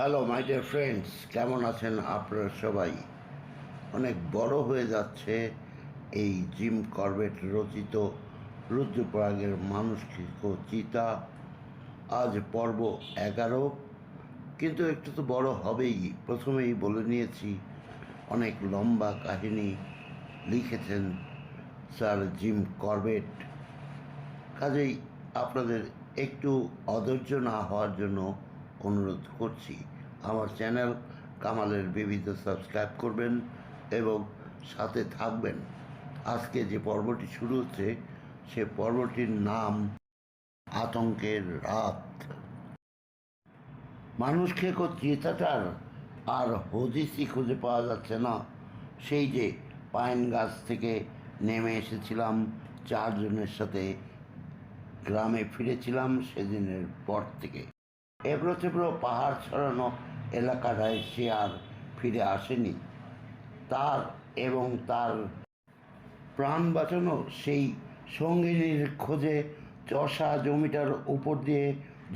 Hello my dear friends, কেমন আছেন আপনারা সবাই? অনেক বড় হয়ে যাচ্ছে এই জিম করবেট রচিত রুদ্রপ্রয়াগের মানসিক চিতা। আজ পর্ব 11, কিন্তু একটু তো বড় হবেই। প্রথমেই বলে নিয়েছি, অনেক লম্বা কাহিনী লিখেছেন স্যার জিম করবেট। কাজেই আপনাদের একটু অধৈর্য না হওয়ার জন্য অনুরোধ করছি। আমার চ্যানেল কামালের বিবিধ সাবস্ক্রাইব করবেন এবং সাথে থাকবেন। আজকে যে পর্বটি শুরু হচ্ছে সে পর্বটির নাম আতঙ্কের রাত। মানুষ খেকো চিতাটার আর হদিসই খুঁজে পাওয়া যাচ্ছে না। সেই যে পাইন গাছ থেকে নেমে এসেছিলাম, 4 জনের সাথে গ্রামে ফিরেছিলাম সেদিনের পর থেকে। এবড়ো থেবড়ো পাহাড় ছড়ানো এলাকাটায় সে আর ফিরে আসেনি। তার এবং তার প্রাণ বাঁচানো সেই সঙ্গিনীর খোঁজে চষা জমিটার উপর দিয়ে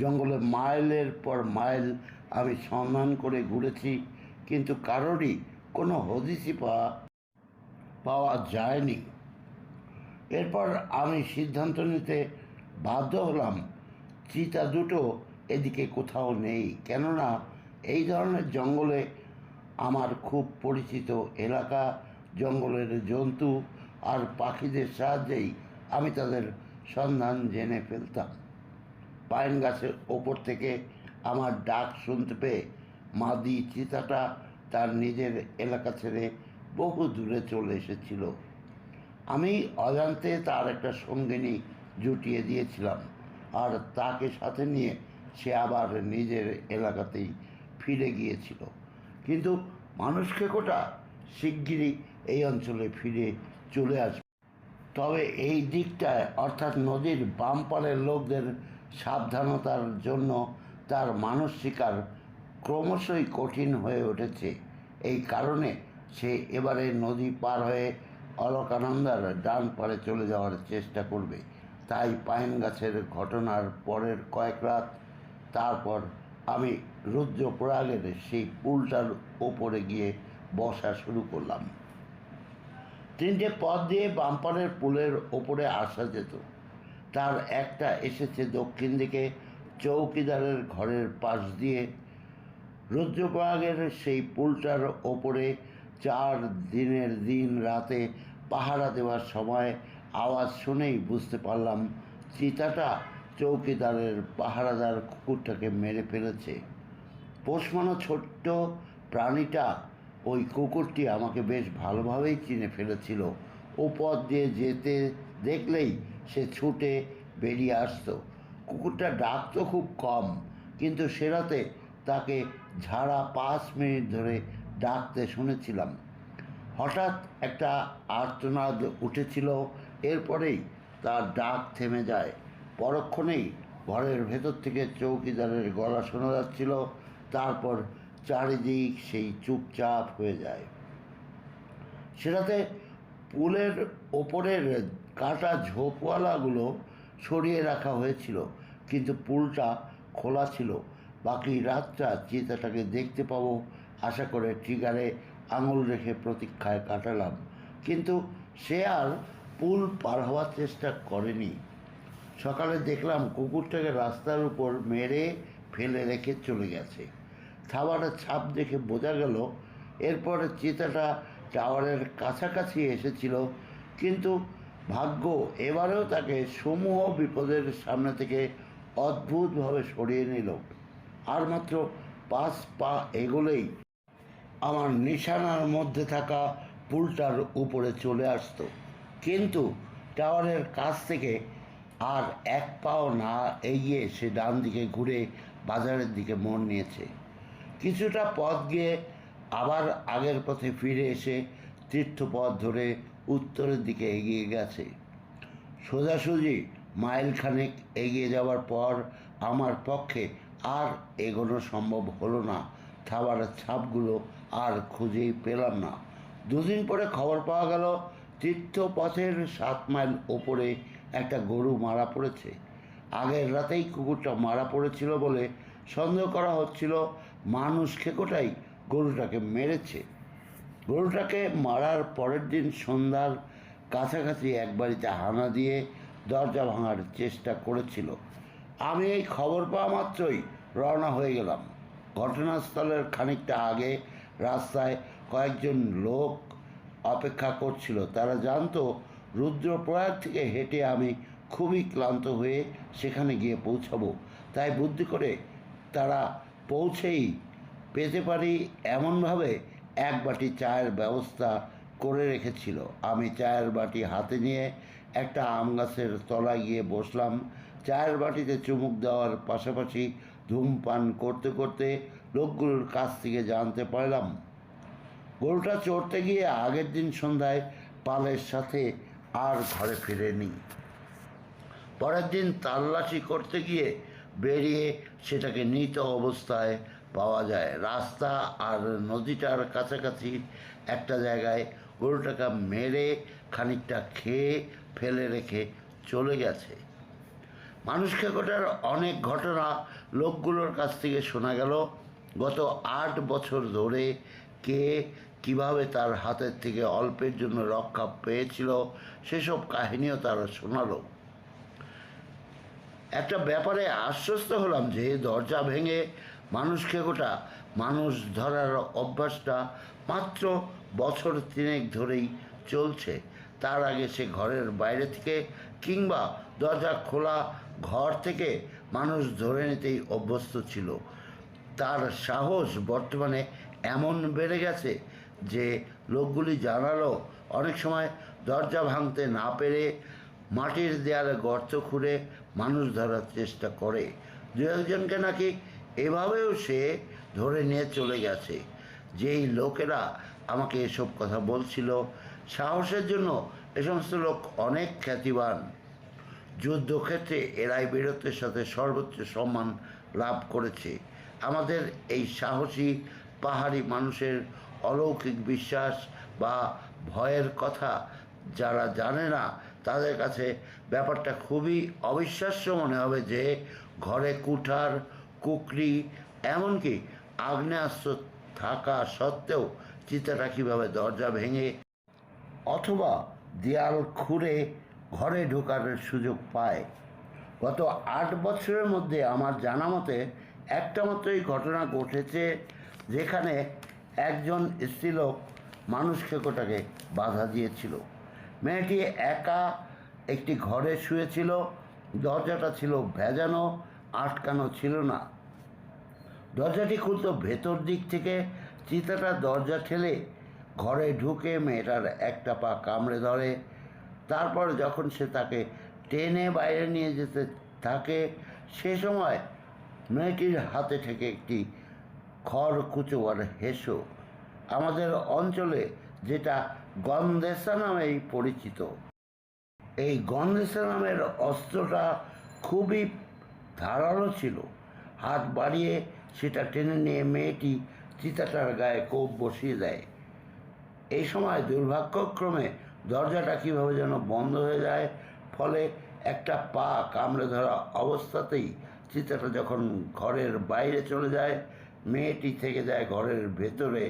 জঙ্গলে মাইলের পর মাইল আমি সন্ধান করে ঘুরেছি, কিন্তু কারোরই কোনো হদিসই পাওয়া যায়নি। এরপর আমি সিদ্ধান্ত নিতে বাধ্য হলাম, চিতা দুটো এদিকে কোথাও নেই। কেননা এই ধরনের জঙ্গলে আমার খুব পরিচিত এলাকা, জঙ্গলের জন্তু আর পাখিদের সাহায্যেই আমি তাদের সন্ধান জেনে ফেলতাম। পাইন গাছের ওপর থেকে আমার ডাক শুনতে পেয়ে মাদি চিতাটা তার নিজের এলাকা ছেড়ে বহু দূরে চলে এসেছিল। আমি অজান্তে তার একটা সঙ্গিনী জুটিয়ে দিয়েছিলাম, আর তাকে সাথে নিয়ে সে আবার নিজের এলাকাতেই ফিরে গিয়েছিল। কিন্তু মানুষ খেকোটা শিগগিরই এই অঞ্চলে ফিরে চলে আসবে। তবে এই দিকটায়, অর্থাৎ নদীর বাম পারের লোকদের সাবধানতার জন্য তার মানুষ শিকার ক্রমশই কঠিন হয়ে উঠেছে। এই কারণে সে এবারে নদী পার হয়ে অলকানন্দার ডান পারে চলে যাওয়ার চেষ্টা করবে। তাই পাইন গাছের ঘটনার পরের কয়েক রাত তারপর আমি রুদ্রপ্রয়াগের সেই পুলটার ওপরে গিয়ে বসা শুরু করলাম। 3টে পথ দিয়ে বামপারের পুলের ওপরে আসা যেত। তার একটা এসেছে দক্ষিণ দিকে চৌকিদারের ঘরের পাশ দিয়ে। রুদ্রপ্রয়াগের সেই পুলটার ওপরে 4 দিনের দিন রাতে পাহারা দেওয়ার সময় আওয়াজ শুনেই বুঝতে পারলাম চিতাটা চৌকিদারের পাহারাদার কুকুরটাকে মেরে ফেলেছে। পোষমানো ছোট্ট প্রাণীটা, ওই কুকুরটি আমাকে বেশ ভালোভাবেই চিনে ফেলেছিল। ও পথ দিয়ে যেতে দেখলেই সে ছুটে বেরিয়ে আসতো। কুকুরটা ডাকতো খুব কম, কিন্তু সে রাতে তাকে ঝাড়া 5 মিনিট ধরে ডাকতে শুনেছিলাম। হঠাৎ একটা আর্তনাদ উঠেছিল, এরপরেই তার ডাক থেমে যায়। পরক্ষণেই ঘরের ভেতর থেকে চৌকিদারের গলা শোনা যাচ্ছিল। তারপর চারিদিক সেই চুপচাপ হয়ে যায়। সেটাতে পুলের ওপরের কাটা ঝোপওয়ালাগুলো সরিয়ে রাখা হয়েছিল, কিন্তু পুলটা খোলা ছিল। বাকি রাতটা চিতাটাকে দেখতে পাবো আশা করে ট্রিগারে আঙুল রেখে প্রতীক্ষায় কাটালাম, কিন্তু সে আর পুল পার হওয়ার চেষ্টা করেনি। সকালে দেখলাম কুকুরটাকে রাস্তার উপর মেরে ফেলে রেখে চলে গেছে। খাবারের ছাপ দেখে বোঝা গেল এরপরে চিতাটা টাওয়ারের কাছাকাছি এসেছিল, কিন্তু ভাগ্য এবারেও তাকে সমূহ বিপদের সামনে থেকে অদ্ভুতভাবে সরিয়ে নিল। আর মাত্র 5 পা এগোলেই আমার নিশানার মধ্যে থাকা পুলটার উপরে চলে আসতো, কিন্তু টাওয়ারের কাছ থেকে আর 1 পাও না এগিয়ে সে ডান দিকে ঘুরে বাজারের দিকে মোড় নিয়েছে। কিছুটা পথ গিয়ে আবার আগের পথে ফিরে এসে তীর্থপথ ধরে উত্তরের দিকে এগিয়ে গেছে। সোজাসুজি মাইলখানেক এগিয়ে যাওয়ার পর আমার পক্ষে আর এগোনো সম্ভব হলো না। খাবারের ছাপগুলো আর খুঁজেই পেলাম না। 2 দিন পরে খবর পাওয়া গেল তীর্থপথের 7 মাইল ওপরে একটা গরু মারা পড়েছে। আগের রাতেই কুকুরটা মারা পড়েছিল বলে সন্দেহ করা হচ্ছিল মানুষ খেকোটাই গরুটাকে মেরেছে। গরুটাকে মারার পরের দিন সন্ধ্যার কাছাকাছি এক বাড়িতে হানা দিয়ে দরজা ভাঙার চেষ্টা করেছিল। আমি এই খবর পাওয়া মাত্রই রওনা হয়ে গেলাম। ঘটনাস্থলের খানিকটা আগে রাস্তায় কয়েকজন লোক অপেক্ষা করছিল। তারা জানতো রুদ্রপ্রয়াগ থেকে হেঁটে আমি খুবই ক্লান্ত হয়ে সেখানে গিয়ে পৌঁছাবো, তাই বুদ্ধি করে তারা পৌঁছেই পেতে পারি এমনভাবে এক বাটি চায়ের ব্যবস্থা করে রেখেছিল। আমি চায়ের বাটি হাতে নিয়ে একটা আম গাছের তলায় গিয়ে বসলাম। চায়ের বাটিতে চুমুক দেওয়ার পাশাপাশি ধূমপান করতে করতে লোকগুলোর কাছ থেকে জানতে পারলাম গরুটা চড়তে গিয়ে আগের দিন সন্ধ্যায় পালের সাথে আর ঘরে ফিরেনি। পরের দিন তল্লাশি করতে গিয়ে বেরিয়ে সেটাকে মৃত অবস্থায় পাওয়া যায়। রাস্তা আর নদীটার কাছাকাছি একটা জায়গায় গরুটাকে মেরে খানিকটা খেয়ে ফেলে রেখে চলে গেছে। মানুষ খেকোটার অনেক ঘটনা লোকগুলোর কাছ থেকে শোনা গেল। গত 8 বছর ধরে কে কিভাবে তার হাতের থেকে অল্পের জন্য রক্ষা পেয়েছিল সেসব কাহিনীও তারা শোনালো। একটা ব্যাপারে আশ্বস্ত হলাম যে দরজা ভেঙে মানুষ খেকোটা মানুষ ধরার অভ্যাসটা মাত্র বছর 3 ধরেই চলছে। তার আগে সে ঘরের বাইরে থেকে কিংবা দরজা খোলা ঘর থেকে মানুষ ধরে নিতেই অভ্যস্ত ছিল। তার সাহস বর্তমানে এমন বেড়ে গেছে যে লোকগুলি জানালো অনেক সময় দরজা ভাঙতে না পেরে মাটির দেয়ালে গর্ত খুঁড়ে মানুষ ধরার চেষ্টা করে। দু একজনকে নাকি এভাবেও সে ধরে নিয়ে চলে গেছে। যেই লোকেরা আমাকে এসব কথা বলছিল, সাহসের জন্য এ সমস্ত লোক অনেক খ্যাতিবান। যুদ্ধক্ষেত্রে এরাই বীরত্বের সাথে সর্বোচ্চ সম্মান লাভ করেছে। আমাদের এই সাহসী পাহাড়ি মানুষের অলৌকিক বিশ্বাস বা ভয়ের কথা যারা জানে না তাদের কাছে ব্যাপারটা খুবই অবিশ্বাস্য মনে হবে যে ঘরে কুঠার, কুকরি, এমনকি আগ্নেয়াস্ত্র থাকা সত্ত্বেও চিতাটা কীভাবে দরজা ভেঙে অথবা দেয়াল খুঁড়ে ঘরে ঢোকার সুযোগ পায়। গত 8 বছরের মধ্যে আমার জানা মতে একটা মাত্রই ঘটনা ঘটেছে যেখানে একজন স্ত্রীলোক মানুষ খেকোটাকে বাধা দিয়েছিল। মেয়েটি একা একটি ঘরে শুয়েছিল, দরজাটা ছিল ভেজানো, আটকানো ছিল না। দরজাটি খুলতো ভেতর দিক থেকে। চিতাটা দরজা ঠেলে ঘরে ঢুকে মেয়েটার একটা পা কামড়ে ধরে। তারপর যখন সে তাকে টেনে বাইরে নিয়ে যেতে থাকে সে সময় মেয়েটির হাতে থেকে একটি খড়কুচোয়ার হেসো, আমাদের অঞ্চলে যেটা গন্দেসা নামেই পরিচিত। এই গন্দেসা নামের অস্ত্রটা খুবই ধারালো ছিল। হাত বাড়িয়ে সেটা টেনে নিয়ে মেয়েটি চিতাটার গায়ে কোপ বসিয়ে দেয়। এই সময় দুর্ভাগ্যক্রমে দরজাটা কীভাবে যেন বন্ধ হয়ে যায়, ফলে একটা পা কামড়ে ধরা অবস্থাতেই চিতাটা যখন ঘরের বাইরে চলে যায়, মেয়েটি থেকে যায় ঘরের ভেতরে।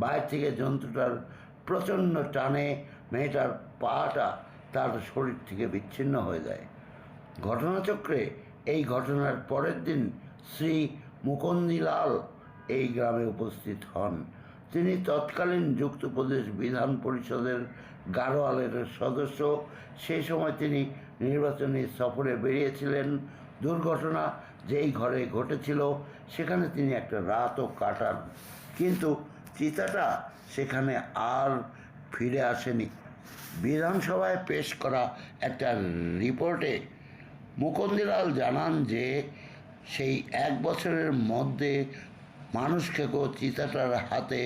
বাইরে থেকে জন্তুটার প্রচণ্ড টানে মেয়েটার পাটা তার শরীর থেকে বিচ্ছিন্ন হয়ে যায়। ঘটনাচক্রে এই ঘটনার পরের দিন শ্রী মুকুন্দিলাল এই গ্রামে উপস্থিত হন। তিনি তৎকালীন যুক্তপ্রদেশ বিধান পরিষদের গাড়োয়ালের সদস্য। সেই সময় তিনি নির্বাচনী সফরে বেরিয়েছিলেন। দুর্ঘটনা যেই ঘরে ঘটেছিল সেখানে তিনি একটা রাতও কাটান, কিন্তু চিতাটা সেখানে আর ফিরে আসেনি। বিধানসভায় পেশ করা একটা রিপোর্টে মুকুন্দিলাল জানান যে সেই 1 বছরের মধ্যে মানুষ খেকো চিতাটার হাতে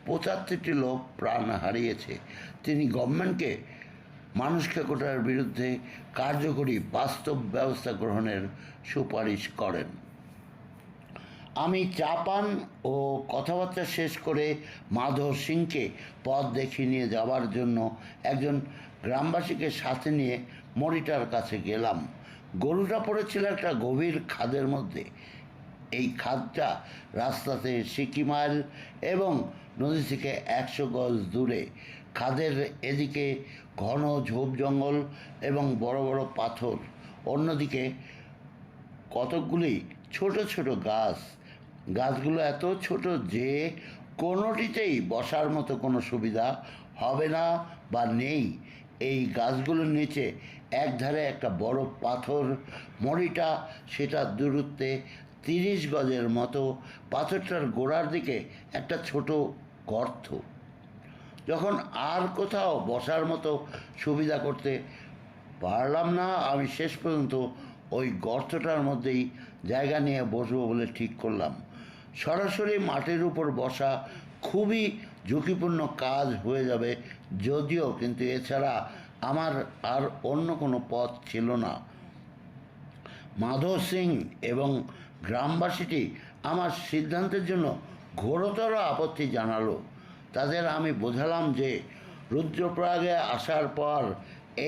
75টি লোক প্রাণ হারিয়েছে। তিনি গভর্নমেন্টকে মানুষ খেকোটার বিরুদ্ধে কার্যকরী বাস্তব ব্যবস্থা গ্রহণের সুপারিশ করেন। আমি চা পান ও কথাবার্তা শেষ করে মাধব সিংকে পথ দেখিয়ে নিয়ে যাওয়ার জন্য একজন গ্রামবাসীকে সাথে নিয়ে মরিটার কাছে গেলাম। গরুটা পড়েছিল একটা গভীর খাদের মধ্যে। এই খাদটা রাস্তাতে সিকি মাইল এবং নদী থেকে 100 গজ দূরে। খাদের এদিকে ঘন ঝোপ জঙ্গল এবং বড় বড় পাথর, অন্যদিকে কতকগুলি ছোট ছোট গাছ। গাছগুলো এত ছোট যে কোনোটিতেই বসার মতো কোনো সুবিধা হবে না বা নেই। এই গাছগুলোর নিচে একধারে একটা বড় পাথর, মরিটা সেটা দূরত্বে 30 গজের মতো। পাথরটার গোড়ার দিকে একটা ছোট গর্ত। যখন আর কোথাও বসার মতো সুবিধা করতে পারলাম না, আমি শেষ পর্যন্ত ওই গর্তটার মধ্যেই জায়গা নিয়ে বসবো বলে ঠিক করলাম। সরাসরি মাটির উপর বসা খুবই ঝুঁকিপূর্ণ কাজ হয়ে যাবে যদিও, কিন্তু এছাড়া আমার আর অন্য কোনো পথ ছিল না। মাধব সিং এবং গ্রামবাসীটি আমার সিদ্ধান্তের জন্য ঘোরতর আপত্তি জানালো। তাদের আমি বোঝালাম যে রুদ্রপ্রয়াগে আসার পর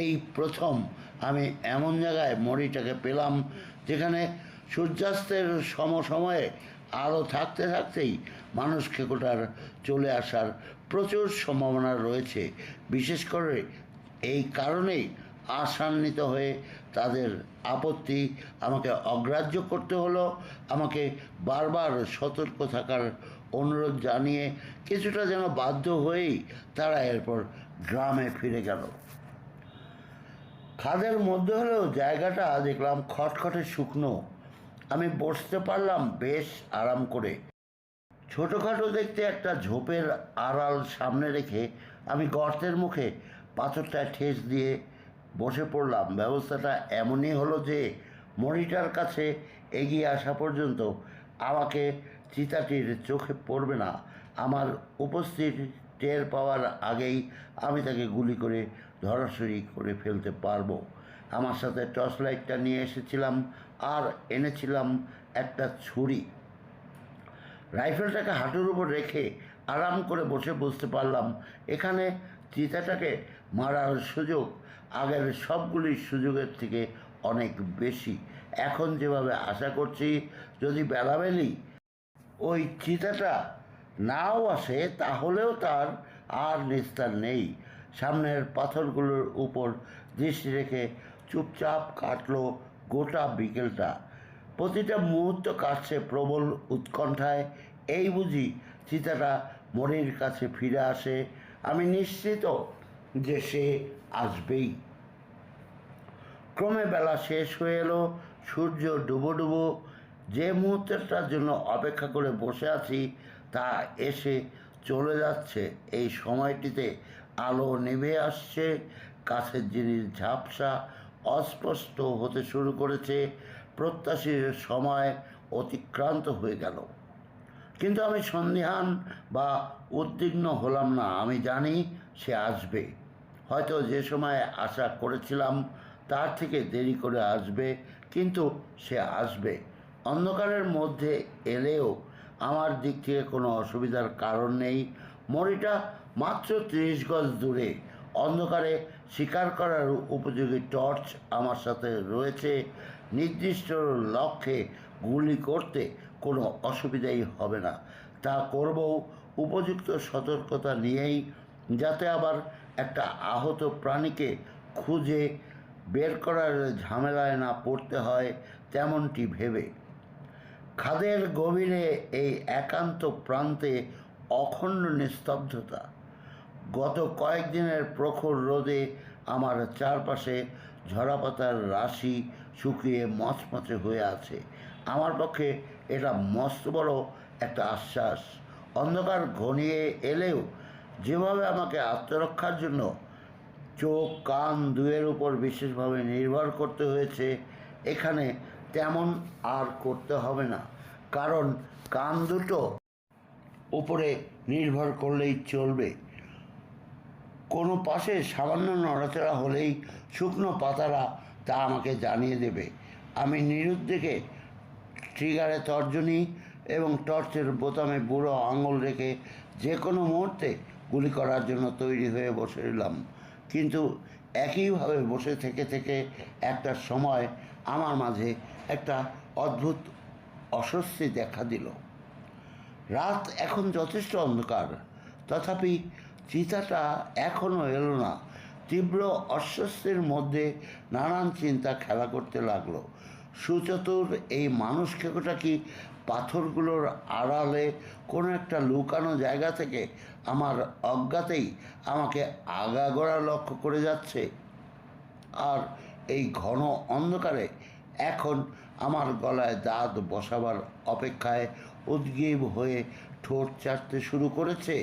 এই প্রথম আমি এমন জায়গায় মরিটাকে পেলাম যেখানে সূর্যাস্তের সমসময়ে আলো থাকতে থাকতেই মানুষ খেকোটার চলে আসার প্রচুর সম্ভাবনা রয়েছে। বিশেষ করে এই কারণেই আশান্বিত হয়ে তাদের আপত্তি আমাকে অগ্রাহ্য করতে হলো। আমাকে বারবার সতর্ক থাকার অনুরোধ জানিয়ে কিছুটা যেন বাধ্য হয়েই তারা এরপর গ্রামে ফিরে গেল। খাদের মধ্যে হলেও জায়গাটা দেখলাম খটখটে শুকনো। আমি বসতে পারলাম বেশ আরাম করে। ছোটোখাটো দেখতে একটা ঝোপের আড়াল সামনে রেখে আমি গর্তের মুখে পাথরটায় ঠেস দিয়ে বসে পড়লাম। ব্যবস্থাটা এমনই হলো যে মনিটার কাছে এগিয়ে আসা পর্যন্ত আমাকে চিতাটির চোখে পড়বে না। আমার উপস্থিত টের পাওয়ার আগেই আমি তাকে গুলি করে ধরাশয়ী করে ফেলতে পারবো। আমার সাথে টর্চ লাইটটা নিয়ে এসেছিলাম আর এনেছিলাম একটা ছুরি। রাইফেলটাকে হাঁটুর উপর রেখে আরাম করে বসে বুঝতে পারলাম এখানে চিতাটাকে মারার সুযোগ আগের সবগুলি সুযোগের থেকে অনেক বেশি। এখন যেভাবে আশা করছি যদি বেলাবেলি ওই চিতাটা নাও আসে তাহলেও তার আর নিস্তার নেই। সামনের পাথরগুলোর উপর দৃষ্টি রেখে চুপচাপ কাটলো গোটা বিকেলটা। প্রতিটা মুহূর্ত কাটছে প্রবল উৎকণ্ঠায়। এই বুঝি চিতাটা মরির কাছে ফিরে আসে। আমি নিশ্চিত যে সে আসবেই। ক্রমে বেলা শেষ হয়ে এলো, সূর্য ডুবো ডুবো। যে মুহূর্তটার জন্য অপেক্ষা করে বসে আছি তা এসে চলে যাচ্ছে। এই সময়টিতে আলো নেমে আসছে, কাছের জিনিস ঝাপসা অস্পষ্ট হতে শুরু করেছে। প্রত্যাশিত সময় অতিক্রান্ত হয়ে গেল, কিন্তু আমি সন্দিহান বা উদ্বিগ্ন হলাম না। আমি জানি সে আসবে, হয়তো যে সময় আশা করেছিলাম তার থেকে দেরি করে আসবে, কিন্তু সে আসবে। অন্ধকারের মধ্যে এলেও আমার দিক থেকে কোনো অসুবিধার কারণ নেই। মরিটা মাত্র 30 গজ দূরে। অন্ধকারে শিকার করার উপযোগী টর্চ আমার সাথে রয়েছে। নির্দিষ্ট লক্ষ্যে গুলি করতে কোনো অসুবিধাই হবে না। তা করব উপযুক্ত সতর্কতা নিয়েই, যাতে আবার একটা আহত প্রাণীকে খুঁজে বের করার ঝামেলায় না পড়তে হয় তেমনটি ভেবে। খাদের গভীরে এই একান্ত প্রান্তে অখণ্ড নিস্তব্ধতা। গত কয়েকদিনের প্রখর রোদে আমার চারপাশে ঝরাপাতার রাশি শুকিয়ে মচমচে হয়ে আছে। আমার পক্ষে এটা মস্ত বড় একটা আশ্বাস। অন্ধকার ঘনিয়ে এলেও যেভাবে আমাকে আত্মরক্ষার জন্য চোখ কান দুয়ের উপর বিশেষভাবে নির্ভর করতে হয়েছে, এখানে তেমন আর করতে হবে না। কারণ কান দুটো উপরে নির্ভর করলেই চলবে। কোনো পাশে সামান্য নড়াচড়া হলেই শুকনো পাতারা তা আমাকে জানিয়ে দেবে। আমি নিরুদ্বেগে ট্রিগারে তর্জনী এবং টর্চের বোতামে বুড়ো আঙুল রেখে যে কোনো মুহূর্তে গুলি করার জন্য তৈরি হয়ে বসে রইলাম। কিন্তু একইভাবে বসে থেকে থেকে একটা সময় আমার মাঝে একটা অদ্ভুত অস্বস্তি দেখা দিল। রাত এখন যথেষ্ট অন্ধকার, তথাপি চিতাটা এখনও এলো না। তীব্র অস্বস্তির মধ্যে নানান চিন্তা খেলা করতে লাগলো। সুচতুর এই মানুষ খেকোটা কি পাথরগুলোর আড়ালে কোনো একটা লুকানো জায়গা থেকে আমার অজ্ঞাতেই আমাকে আগাগোড়া লক্ষ্য করে যাচ্ছে? আর এই ঘন অন্ধকারে এখন আমার গলায় দাঁত বসাবার অপেক্ষায় উদ্গ্রীব হয়ে ঠোঁট চাটতে শুরু করেছে।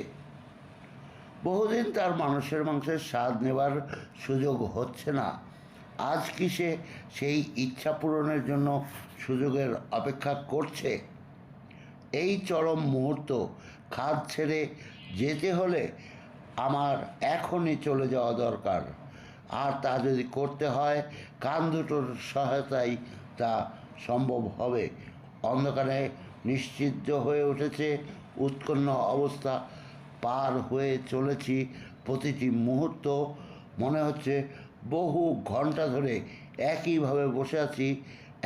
বহুদিন তার মানুষের মাংসের স্বাদ নেবার সুযোগ হচ্ছে না। আজ কি সে সেই ইচ্ছা পূরণের জন্য সুযোগের অপেক্ষা করছে? এই চরম মুহূর্ত খাদ ছেড়ে যেতে হলে আমার এখনই চলে যাওয়া দরকার। আর তা যদি করতে হয়, কান দুটোর সহায়তায় তা সম্ভব হবে। অন্ধকারে নিশ্চিহ্ন হয়ে উঠেছে উৎকণ্ঠ অবস্থা। পার হয়ে চলেছি প্রতিটি মুহূর্ত। মনে হচ্ছে বহু ঘন্টা ধরে একইভাবে বসে আছি।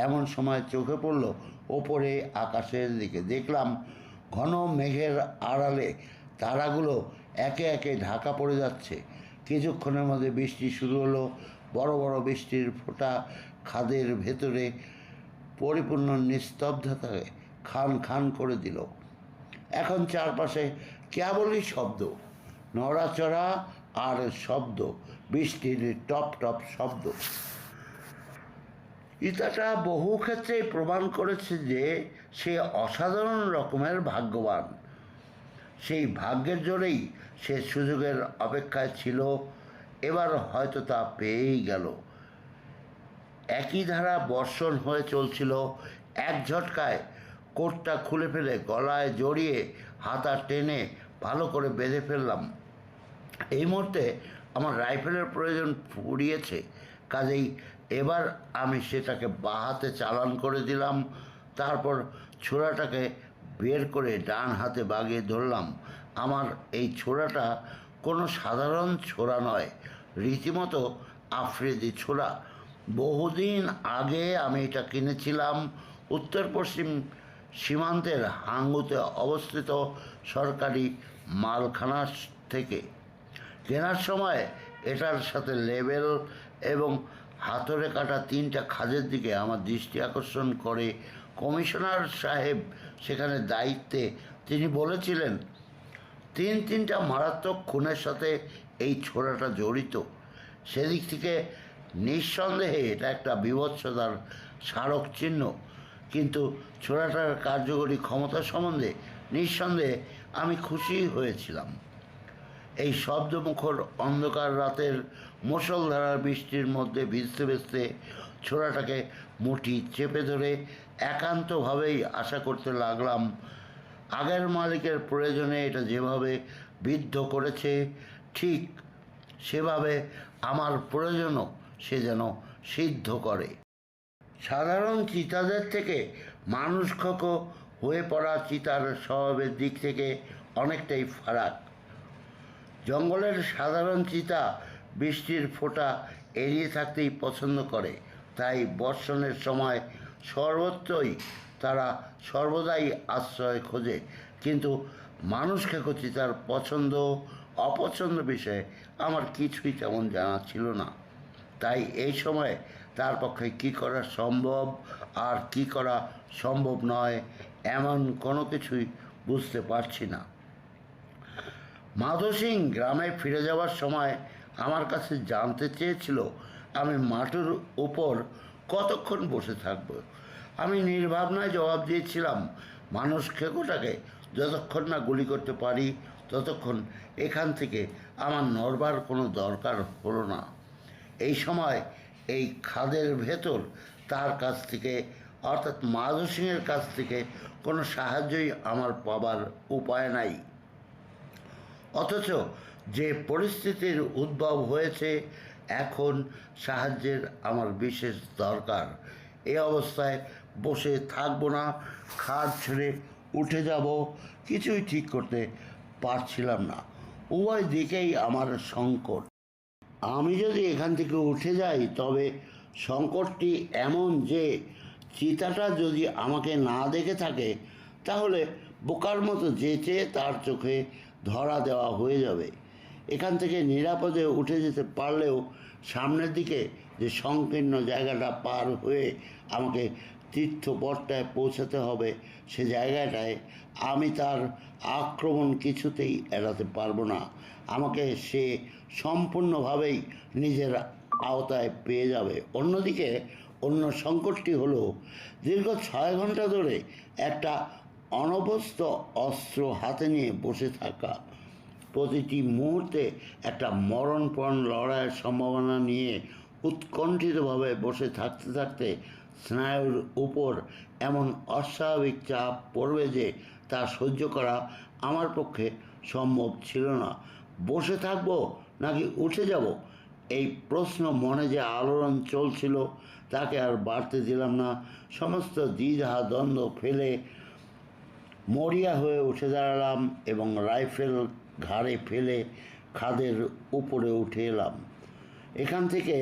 এমন সময় চোখে পড়ল ওপরে আকাশের দিকে। দেখলাম ঘন মেঘের আড়ালে তারাগুলো একে একে ঢাকা পড়ে যাচ্ছে। কিছুক্ষণের মধ্যে বৃষ্টি শুরু হলো। বড় বড় বৃষ্টির ফোঁটা খাদের ভেতরে পরিপূর্ণ নিস্তব্ধতাকে খান খান করে দিল। এখন চারপাশে কেবলই শব্দ, নড়াচড়া আর শব্দ, বৃষ্টির টপ টপ শব্দ। ইতাটা বহু ক্ষেত্রেই প্রমাণ করেছে যে সে অসাধারণ রকমের ভাগ্যবান। সেই ভাগ্যের জোরেই সে সুযোগের অপেক্ষায় ছিল। এবার হয়তো তা পেয়েই গেল। একই ধারা বর্ষণ হয়ে চলছিল। এক ঝটকায় কোটটা খুলে ফেলে গলায় জড়িয়ে হাতা টেনে ভালো করে বেঁধে ফেললাম। এই মুহূর্তে আমার রাইফেলের প্রয়োজন ফুরিয়েছে, কাজেই এবার আমি সেটাকে বাঁ হাতে চালান করে দিলাম। তারপর ছোরাটাকে বের করে ডান হাতে বাগিয়ে ধরলাম। আমার এই ছোরাটা কোনো সাধারণ ছোরা নয়, রীতিমতো আফ্রিদি ছোরা। বহুদিন আগে আমি এটা কিনেছিলাম উত্তর পশ্চিম সীমান্তের হাঙ্গুতে অবস্থিত সরকারি মালখানা থেকে। কেনার সময় এটার সাথে লেবেল এবং হাতরে কাটা 3টা খাজের দিকে আমার দৃষ্টি আকর্ষণ করে কমিশনার সাহেব সেখানে দায়িত্বে। তিনি বলেছিলেন 3টা মারাত্মক খুনের সাথে এই ছোরাটা জড়িত। সেদিক থেকে নিঃসন্দেহে এটা একটা বীভৎসতার স্মারক চিহ্ন। কিন্তু ছোরাটার কার্যকরী ক্ষমতা সম্বন্ধে নিঃসন্দেহে আমি খুশি হয়েছিলাম। এই শব্দমুখর অন্ধকার রাতের মুষলধারার বৃষ্টির মধ্যে ভিজতে ভিজতে ছোরাটাকে মুঠি চেপে ধরে একান্তভাবেই আশা করতে লাগলাম আগের মালিকের প্রয়োজনে এটা যেভাবে বিদ্ধ করেছে, ঠিক সেভাবে আমার প্রয়োজনও সে যেন সিদ্ধ করে। সাধারণ চিতাদের থেকে মানুষখোক হয়ে পড়া চিতার স্বভাবের দিক থেকে অনেকটাই ফারাক। জঙ্গলের সাধারণ চিতা বৃষ্টির ফোঁটা এড়িয়ে থাকতেই পছন্দ করে, তাই বর্ষণের সময় সর্বত্রই তারা সর্বদাই আশ্রয় খোঁজে। কিন্তু মানুষ খেকো চিতার পছন্দ অপছন্দ বিষয়ে আমার কিছুই তেমন জানা ছিল না। তাই এই সময়ে তার পক্ষে কী করা সম্ভব আর কী করা সম্ভব নয় এমন কোনো কিছুই বুঝতে পারছি না। মাধো সিং গ্রামে ফিরে যাওয়ার সময় আমার কাছে জানতে চেয়েছিল আমি মাটির উপর কতক্ষণ বসে থাকব। আমি নির্ভাবনায় জবাব দিয়েছিলাম, মানুষ খেকোটাকে যতক্ষণ না গুলি করতে পারি ততক্ষণ এখান থেকে আমার নড়বার কোনো দরকার হলো না। এই সময় এই খাদের ভেতর তার কাছ থেকে অর্থাৎ মাধো সিংয়ের কাছ থেকে কোনো সাহায্যই আমার পাবার উপায় নাই। অথচ যে পরিস্থিতির উদ্ভব হয়েছে এখন সাহায্যের আমার বিশেষ দরকার। এই অবস্থায় বসে থাকবো না, খাট ছেড়ে উঠে যাব, কিছুই ঠিক করতে পারছিলাম না। উভয় দিকেই আমার সংকট। আমি যদি এখান থেকে উঠে যাই তবে সংকটটি এমন যে চিতাটা যদি আমাকে না দেখে থাকে তাহলে বোকার মতো যেচে তার চোখে ধরা দেওয়া হয়ে যাবে। এখান থেকে নিরাপদে উঠে যেতে পারলেও সামনের দিকে যে সংকীর্ণ জায়গাটা পার হয়ে আমাকে তীর্থপটটায় পৌঁছাতে হবে, সে জায়গাটায় আমি তার আক্রমণ কিছুতেই এড়াতে পারবো না। আমাকে সে সম্পূর্ণভাবেই নিজের আওতায় পেয়ে যাবে। অন্যদিকে অন্য সংকটটি হলো দীর্ঘ 6 ঘন্টা ধরে একটা অনভ্যস্ত অস্ত্র হাতে নিয়ে বসে থাকা, প্রতিটি মুহূর্তে একটা মরণপণ লড়াইয়ের সম্ভাবনা নিয়ে উৎকণ্ঠিতভাবে বসে থাকতে থাকতে স্নায়ুর উপর এমন অস্বাভাবিক চাপ পড়বে যে তা সহ্য করা আমার পক্ষে সম্ভব ছিল না। বসে থাকবো নাকি উঠে যাব, এই প্রশ্ন মনে যে আলোড়ন চলছিল তাকে আর বাড়তে দিলাম না। সমস্ত দ্বিধা দ্বন্দ্ব ফেলে মরিয়া হয়ে উঠে দাঁড়ালাম এবং রাইফেল ঘাড়ে ফেলে খাদের উপরে উঠে এলাম। এখান থেকে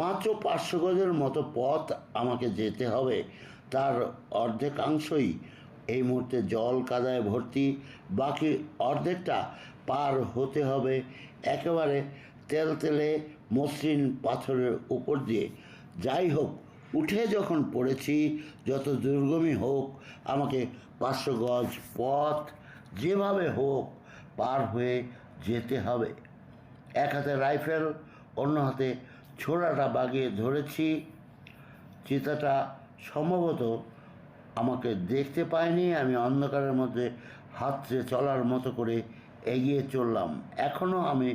মাত্র 500 গজের মতো পথ আমাকে যেতে হবে। তার অর্ধেকাংশই এই মুহূর্তে জল কাদায় ভর্তি, বাকি অর্ধেকটা পার হতে হবে একেবারে তেলতেলে মসৃণ পাথরের উপর দিয়ে। যাই হোক, উঠে যখন পড়েছি, যত দুর্গমই হোক আমাকে 500 গজ পথ যেভাবে হোক পার হয়ে যেতে হবে। এক হাতে রাইফেল, অন্য হাতে ছোড়াটা বাগিয়ে ধরেছি। চিতাটা সম্ভবত আমাকে দেখতে পায়নি। আমি অন্ধকারের মধ্যে হাতড়ে চলার মতো করে এগিয়ে চললাম। এখনও আমি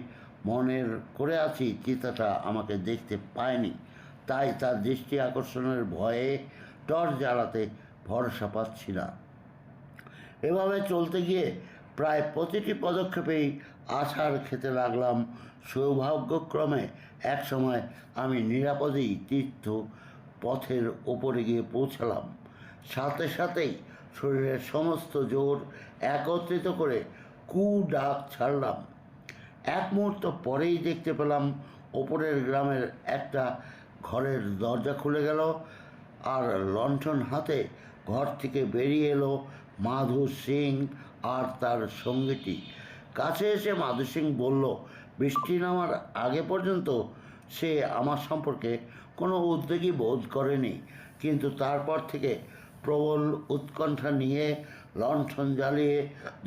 মনের করে আছি চিতাটা আমাকে দেখতে পায়নি, তাই তার দৃষ্টি আকর্ষণের ভয়ে টর্চ জ্বালাতে ভরসা পাচ্ছি না। এভাবে চলতে গিয়ে প্রায় প্রতিটি পদক্ষেপেই আছাড় খেতে লাগলাম। সৌভাগ্যক্রমে একসময় আমি নিরাপদেই তীর্থ পথের ওপরে গিয়ে পৌঁছালাম। সাথে সাথেই শরীরের সমস্ত জোর একত্রিত করে ডাক ছাড়লাম। এক মুহূর্ত পরেই দেখতে পেলাম ওপরের গ্রামের একটা ঘরের দরজা খুলে গেল, আর লণ্ঠন হাতে ঘর থেকে বেরিয়ে এলো মাধু সিং আর তার সঙ্গীটি। কাছে এসে মাধু সিং বলল, বৃষ্টি নামার আগে পর্যন্ত সে আমার সম্পর্কে কোনো উদ্বেগই বোধ করেনি, কিন্তু তারপর থেকে প্রবল উৎকণ্ঠা নিয়ে লণ্ঠন জ্বালিয়ে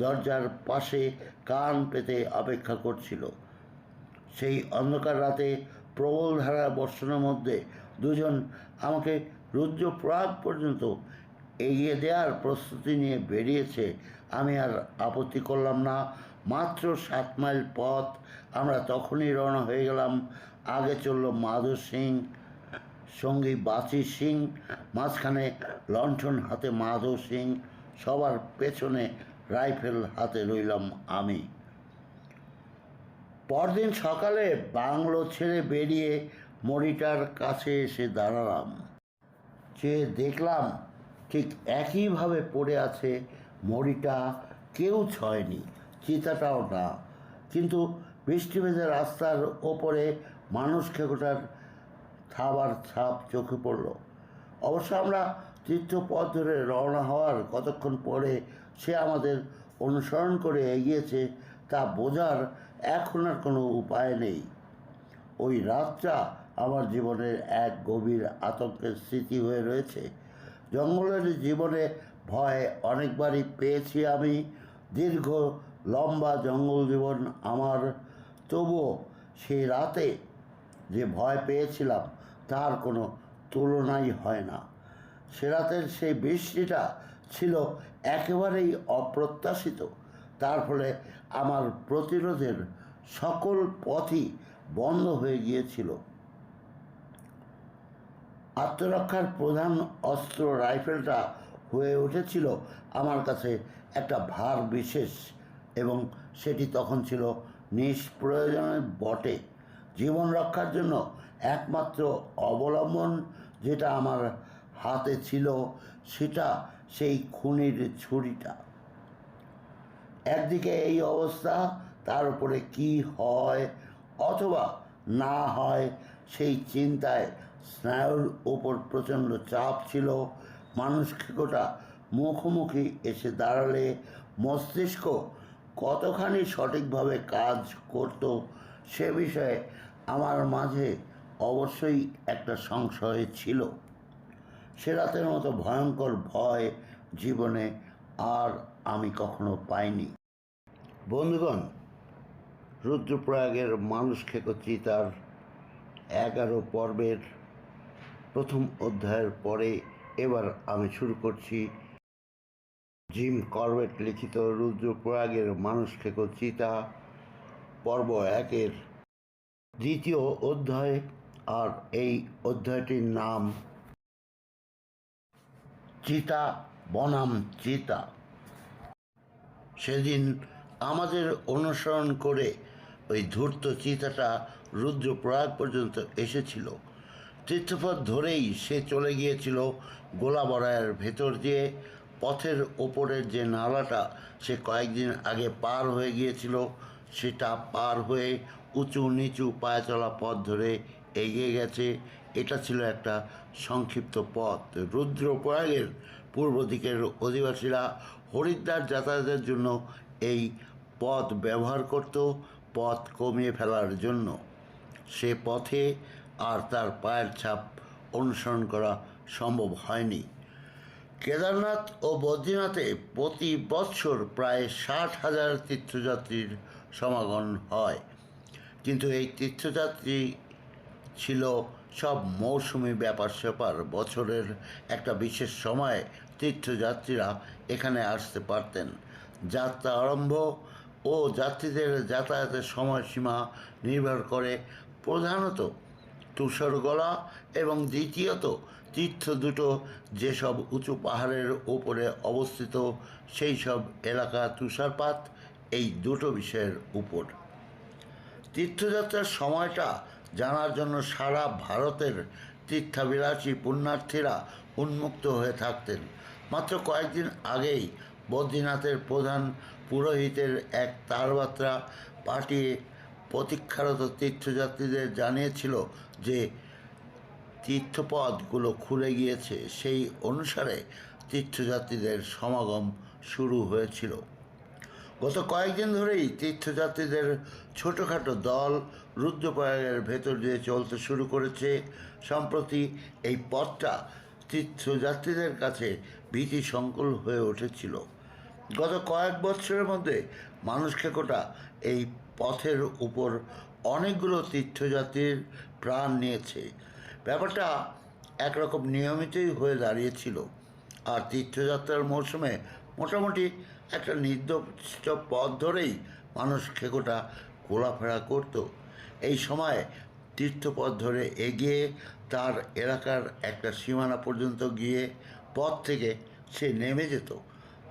দরজার পাশে কান পেতে অপেক্ষা করছিল। সেই অন্ধকার রাতে প্রবল ধারা বর্ষণের মধ্যে দুজন আমাকে রুদ্রপ্রাগ পর্যন্ত এগিয়ে দেওয়ার প্রস্তুতি নিয়ে বেরিয়েছে। আমি আর আপত্তি করলাম না। মাত্র 7 মাইল পথ। আমরা তখনই রওনা হয়ে গেলাম। আগে চলল মাধু সিং, সঙ্গী বাচি সিং, মাঝখানে লণ্ঠন হাতে মাধু সিং, সবার পেছনে রাইফেল হাতে রইলাম আমি। পরদিন সকালে বাংলো ছেড়ে বেরিয়ে মরিটার কাছে এসে দাঁড়ালাম। চেয়ে দেখলাম ঠিক একইভাবে পড়ে আছে মরিটা। কেউ ছয়নি, চিতাটাও না, কিন্তু বৃষ্টি ভেজা রাস্তার ওপরে মানুষ খেকোটার থাবার ছাপ চোখে পড়ল। অবশ্য আমরা তীর্থপথ ধরে রওনা হওয়ার কতক্ষণ পরে সে আমাদের অনুসরণ করে এগিয়েছে তা বোঝার এখন আর কোনো উপায় নেই। ওই রাতটা আমার জীবনের এক গভীর আতঙ্কের স্মৃতি হয়ে রয়েছে। জঙ্গলের জীবনে ভয় অনেকবারই পেয়েছি আমি, দীর্ঘ লম্বা জঙ্গল জীবন আমার। তবুও সেই রাতে যে ভয় পেয়েছিলাম তার কোনো তুলনাই হয় না। সে রাতের সেই বৃষ্টিটা ছিল একেবারেই অপ্রত্যাশিত। তার ফলে আমার প্রতিরোধের সকল পথই বন্ধ হয়ে গিয়েছিল। আত্মরক্ষার প্রধান অস্ত্র রাইফেলটা হয়ে উঠেছিল আমার কাছে একটা ভার বিশেষ, এবং সেটি তখন ছিল নিষ্প্রয়োজনের বটে। জীবন রক্ষার জন্য একমাত্র অবলম্বন যেটা আমার হাতে ছিল সেটা সেই খুনির ছুরিটা। একদিকে এই অবস্থা, তার উপরে কি হয় অথবা না হয় সেই চিন্তায় স্নায়ুর ওপর প্রচণ্ড চাপ ছিল। মানুষকে মুখোমুখি এসে দাঁড়ালে মস্তিষ্ক কতখানি সঠিকভাবে কাজ করত সে বিষয়ে আমার মাঝে অবশ্যই একটা সংশয় ছিল। সে রাতের মতো ভয়ঙ্কর ভয় জীবনে আর আমি কখনো পাইনি। বন্ধুগণ, রুদ্রপ্রয়াগের মানুষ খেকো চিতার 11 পর্বের প্রথম অধ্যায়ের পরে এবার আমি শুরু করছি জিম করবেট লিখিত রুদ্রপ্রয়াগের মানুষ খেকো চিতা পর্ব 1-এর দ্বিতীয় অধ্যায়। আর এই অধ্যায়টির নাম চিতা বনাম চিতা। সেদিন আমাদের অনুসরণ করে ওই ধূর্ত চিতাটা রুদ্রপ্রয়াগ পর্যন্ত এসেছিল। তীর্থপথ ধরেই সে চলে গিয়েছিল গোলাবরায়ের ভেতর দিয়ে। পথের ওপরের যে নালাটা সে কয়েকদিন আগে পার হয়ে গিয়েছিল, সেটা পার হয়ে উঁচু নিচু পায়ে চলা পথ ধরে এগিয়ে গেছে। এটা ছিল একটা সংক্ষিপ্ত পথ। রুদ্রপ্রয়াগের পূর্ব দিকের অধিবাসীরা হরিদ্বার যাতায়াতের জন্য এই পথ ব্যবহার করত, পথ কমিয়ে ফেলার জন্য। সে পথে আর তার পায়ের ছাপ অনুসরণ করা সম্ভব হয়নি। কেদারনাথ ও বদ্রীনাথে প্রতি বৎসর প্রায় 60,000 তীর্থযাত্রীর সমাগম হয়, কিন্তু এই তীর্থযাত্রী ছিল সব মৌসুমি ব্যাপার স্যাপার। বছরের একটা বিশেষ সময়ে তীর্থযাত্রীরা এখানে আসতে পারতেন। যাত্রা আরম্ভ ও যাত্রীদের যাতায়াতের সময়সীমা নির্ভর করে প্রধানত তুষারগলা এবং দ্বিতীয়ত তীর্থ দুটো যেসব উঁচু পাহাড়ের ওপরে অবস্থিত সেই সব এলাকা তুষারপাত, এই দুটো বিষয়ের উপর। তীর্থযাত্রার সময়টা জানার জন্য সারা ভারতের তীর্থাবিলাসী পুণ্যার্থীরা উন্মুক্ত হয়ে থাকতেন। মাত্র কয়েকদিন আগেই বদ্রীনাথের প্রধান পুরোহিতের এক তারবার্তা পাঠিয়ে প্রতীক্ষারত তীর্থযাত্রীদের জানিয়েছিল যে তীর্থপথগুলো খুলে গিয়েছে। সেই অনুসারে তীর্থযাত্রীদের সমাগম শুরু হয়েছিল। গত কয়েকদিন ধরেই তীর্থযাত্রীদের ছোটোখাটো দল রুদ্রপ্রয়াগের ভেতর দিয়ে চলতে শুরু করেছে। সম্প্রতি এই পথটা তীর্থযাত্রীদের কাছে ভীতিসংকুল হয়ে উঠেছিল। গত কয়েক বছরের মধ্যে মানুষ খেকোটা এই পথের উপর অনেকগুলো তীর্থযাত্রীর প্রাণ নিয়েছে। ব্যাপারটা একরকম নিয়মিতই হয়ে দাঁড়িয়েছিল। আর তীর্থযাত্রার মৌসুমে মোটামুটি একটা নির্দিষ্ট পথ ধরেই মানুষ খেকোটা ঘোরাফেরা করত। এই সময় তীর্থপথ ধরে এগিয়ে তার এলাকার একটা সীমানা পর্যন্ত গিয়ে পথ থেকে সে নেমে যেত।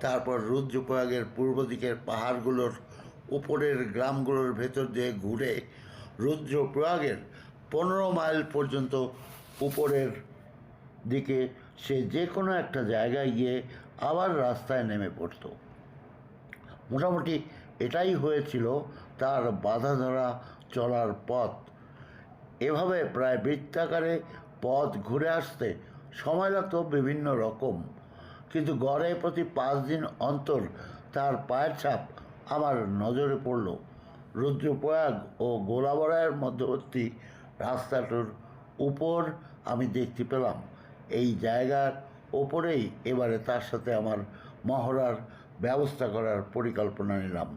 তারপর রুদ্রপ্রয়াগের পূর্ব দিকের পাহাড়গুলোর উপরের গ্রামগুলোর ভেতর দিয়ে ঘুরে রুদ্রপ্রয়াগের 15 মাইল পর্যন্ত উপরের দিকে সে যে কোনো একটা জায়গায় গিয়ে আবার রাস্তায় নেমে পড়ত। মোটামুটি এটাই হয়েছিল তার বাধা ধরা চলার পথ। এভাবে প্রায় বৃত্তাকারে পথ ঘুরে আসতে সময় লাগত বিভিন্ন রকম, কিন্তু গড়ে প্রতি 5 দিন অন্তর তার পায়ের ছাপ আমার নজরে পড়ল। রুদ্রপ্রয়াগ ও গোলাবরায়ের মধ্যবর্তী রাস্তাটার উপর আমি দেখতে পেলাম। এই জায়গার ওপরেই এবারে তার সাথে আমার মহড়ার ব্যবস্থা করার পরিকল্পনা নিলাম।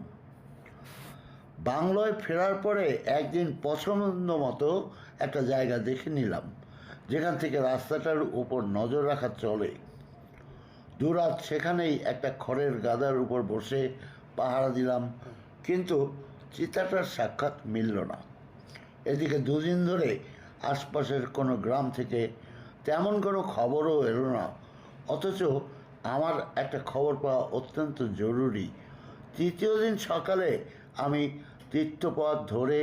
বাংলায় ফেরার পরে একদিন পছন্দ মতো একটা জায়গা দেখে নিলাম, যেখান থেকে রাস্তাটার উপর নজর রাখা চলে। দুরাত সেখানেই একটা খড়ের গাদার উপর বসে পাহারা দিলাম, কিন্তু চিতাটার সাক্ষাৎ মিলল না। এদিকে 2 দিন ধরে আশপাশের কোনো গ্রাম থেকে তেমন কোনো খবরও এলো না। অথচ আমার একটা খবর পাওয়া অত্যন্ত জরুরি। তৃতীয় দিন সকালে আমি তীর্থপথ ধরে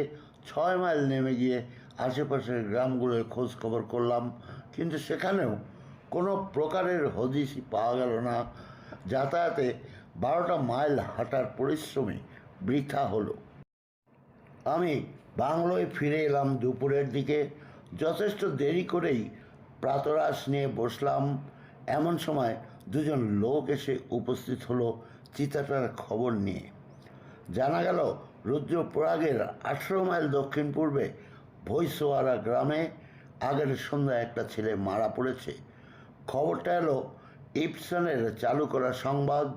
6 মাইল নেমে গিয়ে আশেপাশের গ্রামগুলোর খোঁজ খবর করলাম, কিন্তু সেখানেও কোনো প্রকারের হদিশই পাওয়া গেল না। যাতায়াতে 12টা মাইল হাঁটার পরিশ্রমী বৃথা হলো। আমি বাংলোয় ফিরে এলাম দুপুরের দিকে। যথেষ্ট দেরি করেই প্রাতরাশ নিয়ে বসলাম। এমন সময় দুজন লোক এসে উপস্থিত হলো চিতাটার খবর নিয়ে। জানা গেল রুদ্রপ্রয়াগের 18 মাইল দক্ষিণ পূর্বে ভৈসোয়ারা গ্রামে আগের সন্ধ্যায় একটা ছেলে মারা পড়েছে। খবরটা এলো ইপসনের চালু করা সংবাদ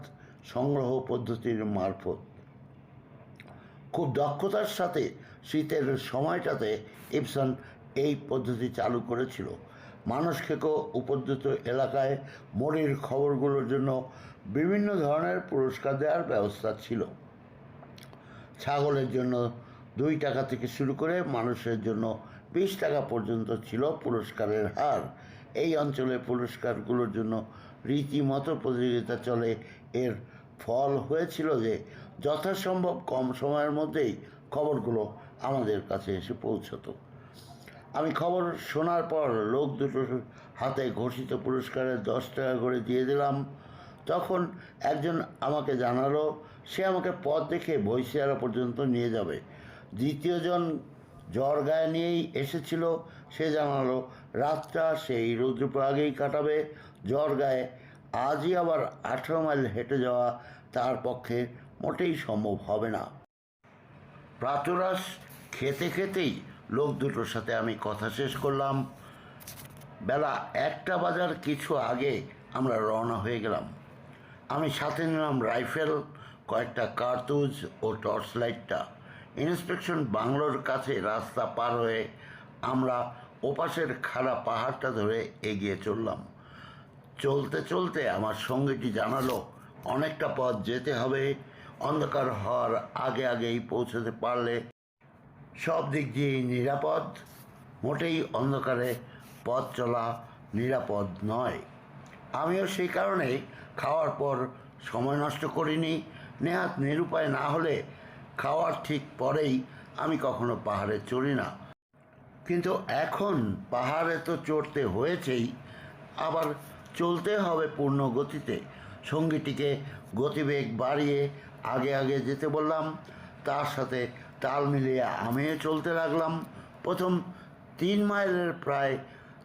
সংগ্রহ পদ্ধতির মারফত। খুব দক্ষতার সাথে শীতের সময়টাতে ইপসন এই পদ্ধতি চালু করেছিল। মানুষ খেকো উপদ্রুত এলাকায় মরির খবরগুলোর জন্য বিভিন্ন ধরনের পুরস্কার দেওয়ার ব্যবস্থা ছিল। ছাগলের জন্য 2 টাকা থেকে শুরু করে মানুষের জন্য 20 টাকা পর্যন্ত ছিল পুরস্কারের হার। এই অঞ্চলে পুরস্কারগুলোর জন্য রীতিমতো প্রতিযোগিতা চলে। এর ফল হয়েছিল যে যথাসম্ভব কম সময়ের মধ্যেই খবরগুলো আমাদের কাছে এসে পৌঁছতো। আমি খবর শোনার পর লোক দুটোর হাতে ঘোষিত পুরস্কারের 10 টাকা করে দিয়ে দিলাম। তখন একজন আমাকে জানালো সে আমাকে পথ দেখে ভৈসিয়ারা পর্যন্ত নিয়ে যাবে। দ্বিতীয়জন জ্বর গায়ে নিয়েই এসেছিল, সে জানালো রাতটা সেই রুদ্রপ্রয়াগেই কাটাবে। জ্বর গায়ে আজই আবার 18 মাইল হেঁটে যাওয়া তার পক্ষে মোটেই সম্ভব হবে না। প্রাতরাশ খেতে খেতেই লোক দুটোর সাথে আমি কথা শেষ করলাম। বেলা 1টা বাজার কিছু আগে আমরা রওনা হয়ে গেলাম। আমি সাথে নিলাম রাইফেল, কয়েকটা কার্তুজ ও টর্চ লাইটটা। ইন্সপেকশন বাংলোর কাছে রাস্তা পার হয়ে আমরা ওপাশের খাড়া পাহাড়টা ধরে এগিয়ে চললাম। চলতে চলতে আমার সঙ্গীটি জানালো অনেকটা পথ যেতে হবে। অন্ধকার হওয়ার আগে আগেই পৌঁছতে পারলে সব দিক দিয়েই নিরাপদ। মোটেই অন্ধকারে পথ চলা নিরাপদ নয়। আমিও সেই কারণে খাওয়ার পর সময় নষ্ট করিনি। নেহাত নিরুপায় না হলে খাওয়ার ঠিক পরেই আমি কখনো পাহাড়ে চড়ি না। কিন্তু এখন পাহাড়ে তো চড়তে হয়েছেই, আবার চলতে হবে পূর্ণ গতিতে। সঙ্গীটিকে গতিবেগ বাড়িয়ে আগে আগে যেতে বললাম, তার সাথে তাল মিলিয়ে আমিও চলতে লাগলাম। প্রথম 3 মাইলের প্রায়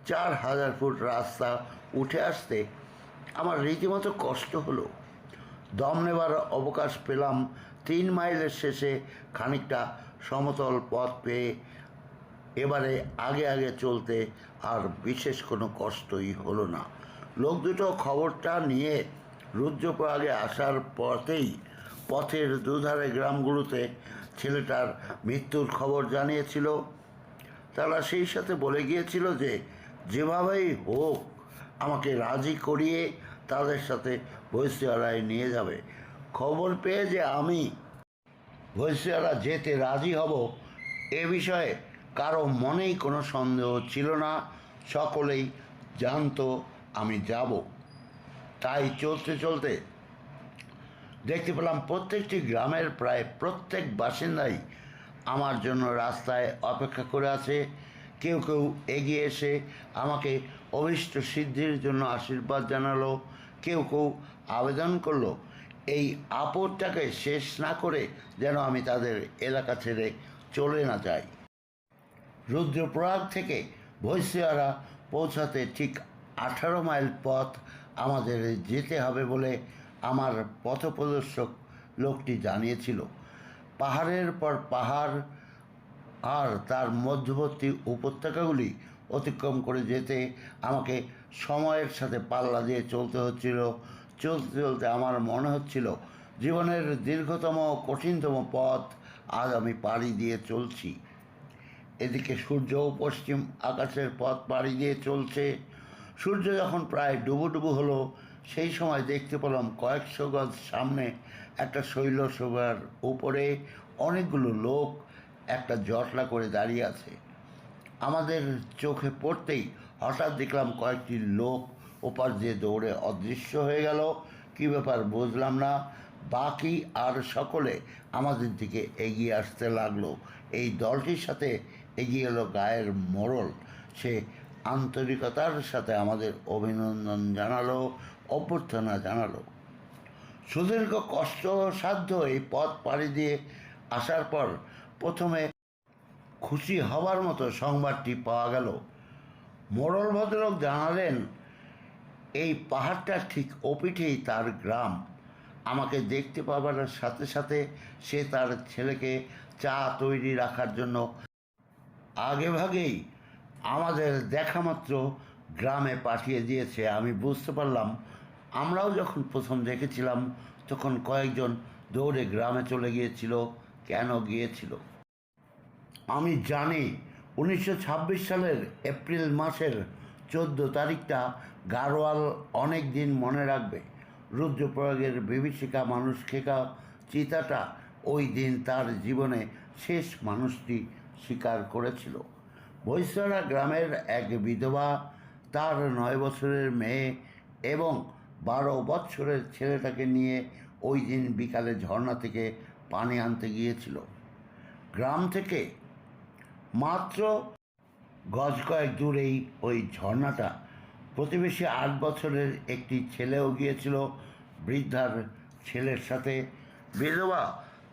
4000 ফুট রাস্তা উঠে আসতে আমার রীতিমতো কষ্ট হলো। দম নেবার অবকাশ পেলাম 3 মাইলের শেষে খানিকটা সমতল পথ পেয়ে। এবারে আগে আগে চলতে আর বিশেষ কোনো কষ্টই হলো না। লোক দুটো খবরটা নিয়ে রুদ্রপ্রয়াগে আসার পথেই পথের দুধারে গ্রামগুলোতে ছেলেটার মৃত্যুর খবর জানিয়েছিল। তারা সেই সাথে বলে গিয়েছিল যে যেভাবেই হোক আমাকে রাজি করিয়ে তাদের সাথে ভৈসিয়ারায় নিয়ে যাবে। খবর পেয়ে যে আমি ভৈসিয়ারা যেতে রাজি হব এ বিষয়ে কারো মনেই কোনো সন্দেহ ছিল না। সকলেই জানতো আমি যাব। তাই চলতে চলতে দেখতে পেলাম প্রত্যেকটি গ্রামের প্রায় প্রত্যেক বাসিন্দাই আমার জন্য রাস্তায় অপেক্ষা করে আছে। কেউ কেউ এগিয়ে এসে আমাকে অভীষ্ট সিদ্ধির জন্য আশীর্বাদ জানালো, কেউ কেউ আবেদন করলো এই আপদটাকে শেষ না করে যেন আমি তাদের এলাকা ছেড়ে চলে না যাই। রুদ্রপ্রয়াগ থেকে ভৈসিয়ারা পৌঁছাতে ঠিক 18 মাইল পথ আমাদের যেতে হবে বলে আমার পথপ্রদর্শক লোকটি জানিয়েছিল। পাহাড়ের পর পাহাড় আর তার মধ্যবর্তী উপত্যকাগুলি অতিক্রম করে যেতে আমাকে সময়ের সাথে পাল্লা দিয়ে চলতে হচ্ছিল। চলতে চলতে আমার মনে হচ্ছিল জীবনের দীর্ঘতম কঠিনতম পথ আজ আমি পাড়ি দিয়ে চলছি। এদিকে সূর্যও পশ্চিম আকাশের পথ পাড়ি দিয়ে চলছে। সূর্য যখন প্রায় ডুবো হলো সেই সময় দেখতে পেলাম কয়েকশো গজ সামনে একটা শৈলসভার উপরে অনেকগুলো লোক একটা জটলা করে দাঁড়িয়ে আছে। আমাদের চোখে পড়তেই হঠাৎ দেখলাম কয়েকটি লোক ওপার দিয়ে দৌড়ে অদৃশ্য হয়ে গেল। কী ব্যাপার বুঝলাম না। বাকি আর সকলে আমাদের দিকে এগিয়ে আসতে লাগলো। এই দলটির সাথে এগিয়ে এলো গায়ের মোড়ল। সে আন্তরিকতার সাথে আমাদের অভিনন্দন জানালো, অভ্যর্থনা জানালো। সুদীর্ঘ কষ্টসাধ্য এই পথ পাড়ি দিয়ে আসার পর প্রথমে খুশি হবার মতো সংবাদটি পাওয়া গেল। মোড়ল ভদ্রলোক জানালেন এই পাহাড়টার ঠিক ওপিঠেই তার গ্রাম। আমাকে দেখতে পাবার সাথে সাথে সে তার ছেলেকে চা তৈরি রাখার জন্য আগেভাগেই আমাদের দেখামাত্র গ্রামে পাঠিয়ে দিয়েছে। আমি বুঝতে পারলাম, আমরাও যখন প্রথম দেখেছিলাম তখন কয়েকজন দৌড়ে গ্রামে চলে গিয়েছিল। কেন গিয়েছিল আমি জানি। 1926 সালের এপ্রিল মাসের 14 তারিখটা গাড়োয়াল অনেক দিন মনে রাখবে। রুদ্রপ্রয়াগের বিভীষিকা মানুষ খেকা চিতাটা ওই দিন তার জীবনে শেষ মানুষটি স্বীকার করেছিল। বৈশারা গ্রামের এক বিধবা তার 9 বছরের মেয়ে এবং 12 বছরের ছেলেটাকে নিয়ে ওই দিন বিকালে ঝর্ণা থেকে পানি আনতে গিয়েছিল। গ্রাম থেকে মাত্র গজ কয়েক দূরেই ওই ঝর্ণাটা। প্রতিবেশী 8 বছরের একটি ছেলেও গিয়েছিল বৃদ্ধার ছেলের সাথে। বিধবা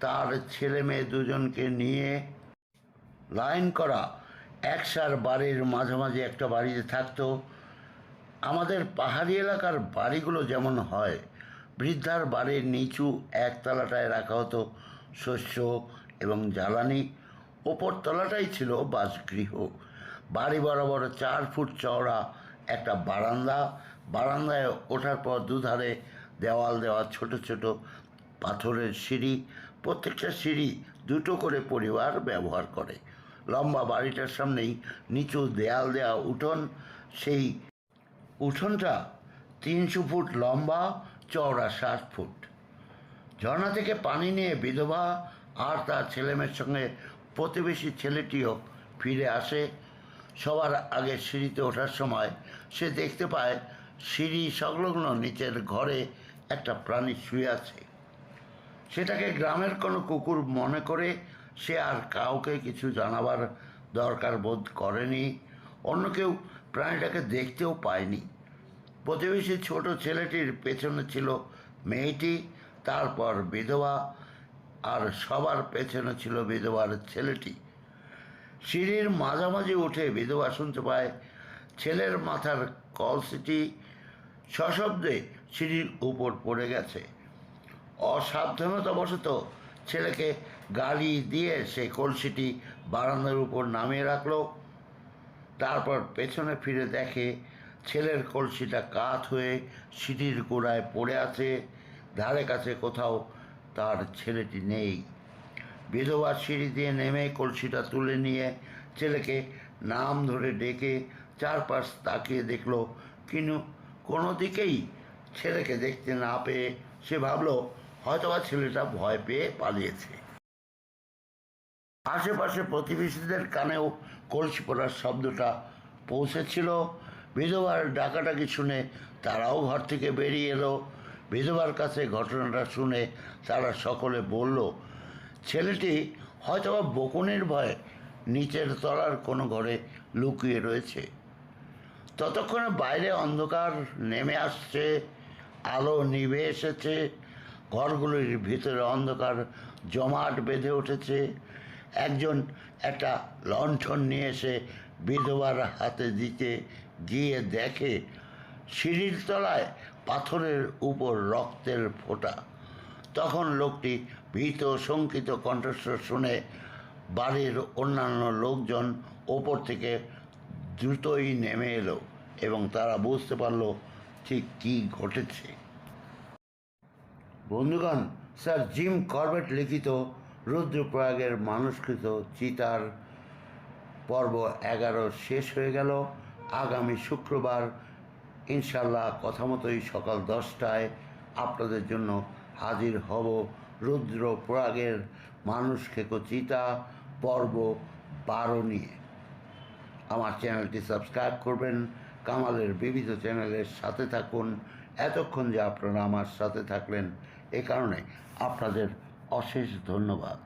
তার ছেলে মেয়ে দুজনকে নিয়ে লাইন করা একসার বাড়ির মাঝামাঝি একটা বাড়িতে থাকতো। আমাদের পাহাড়ি এলাকার বাড়িগুলো যেমন হয়, বৃদ্ধার বাড়ির নিচু একতলাটায় রাখা হতো শস্য এবং জ্বালানি, ওপর তলাটাই ছিল বাসগৃহ। বাড়ি বরাবর 4 ফুট চওড়া একটা বারান্দা। বারান্দায় ওঠার পর দুধারে দেওয়াল দেওয়া ছোট ছোট পাথরের সিঁড়ি। প্রত্যেকটা সিঁড়ি দুটো করে পরিবার ব্যবহার করে। লম্বা বাড়িটার সামনেই নিচু দেয়াল দেওয়া উঠোন। সেই উঠোনটা 300 ফুট লম্বা, চওড়া 60 ফুট। ঝর্ণা থেকে পানি নিয়ে বিধবা আর তার ছেলেমেয়ের সঙ্গে প্রতিবেশী ছেলেটিও ফিরে আসে। সবার আগে সিঁড়িতে ওঠার সময় সে দেখতে পায় সিঁড়ি সংলগ্ন নিচের ঘরে একটা প্রাণী শুয়ে আছে। সেটাকে গ্রামের কোনো কুকুর মনে করে সে আর কাউকে কিছু জানাবার দরকার বোধ করেনি। অন্য কেউ প্রাণীটাকে দেখতেও পায়নি। প্রতিবেশী ছোট ছেলেটির পেছনে ছিল মেয়েটি, তারপর বিধবা, আর সবার পেছনে ছিল বিধবার ছেলেটি। সিঁড়ির মাঝামাঝি উঠে বিধবা শুনতে পায় ছেলের মাথার কলসিটি সশব্দে সিঁড়ির উপর পড়ে গেছে। অসাবধানতাবশত ছেলেকে গালি দিয়ে সে কলসিটি বারান্দার উপর নামিয়ে রাখলো। তারপর পেছনে ফিরে দেখে ছেলের কলসিটা কাত হয়ে সিঁড়ির গোড়ায় পড়ে আছে। ধারে কাছে কোথাও তার ছেলেটি নেই। বিধবা সিঁড়ি দিয়ে নেমে কলসিটা তুলে নিয়ে ছেলেকে নাম ধরে ডেকে চারপাশ তাকিয়ে দেখলো, কিন্তু কোনো দিকেই ছেলেকে দেখতে না পেয়ে সে ভাবলো হয়তোবা ছেলেটা ভয় পেয়ে পালিয়েছে। আশেপাশে প্রতিবেশীদের কানেও কলসি পড়ার শব্দটা পৌঁছেছিল। বিধবার ডাকাডাকি শুনে তারাও ঘর থেকে বেরিয়ে এলো। বিধবার কাছে ঘটনাটা শুনে তারা সকলে বলল, ছেলেটি হয়তোবা বকুনির ভয়ে নিচের তলার কোনো ঘরে লুকিয়ে রয়েছে। ততক্ষণে বাইরে অন্ধকার নেমে আসছে, আলো নিভে এসেছে। ঘরগুলির ভিতরে অন্ধকার জমাট বেঁধে উঠেছে। একজন একটা লণ্ঠন নিয়ে এসে বিধবার হাতে দিতে গিয়ে দেখে সিঁড়ির তলায় পাথরের উপর রক্তের ফোঁটা। তখন লোকটি ভীত শঙ্কিত কণ্ঠস্বর শুনে বাড়ির অন্যান্য লোকজন ওপর থেকে দ্রুতই নেমে এলো এবং তারা বুঝতে পারল ঠিক কী ঘটেছে। বন্ধুগণ, স্যার জিম করবেট লিখিত রুদ্রপ্রয়াগের মানুষকৃত চিতার পর্ব 11 শেষ হয়ে গেল। আগামী শুক্রবার ইনশাল্লাহ কথা মতোই সকাল 10টায় আপনাদের জন্য হাজির হব রুদ্রপ্রয়াগের মানুষখেকো চিতা পর্ব 12 নিয়ে। আমার চ্যানেলটি সাবস্ক্রাইব করবেন, কামালের বিবিধ চ্যানেলের সাথে থাকুন। এতক্ষণ যে আপনারা আমার সাথে থাকলেন এ কারণে আপনাদের অশেষ ধন্যবাদ।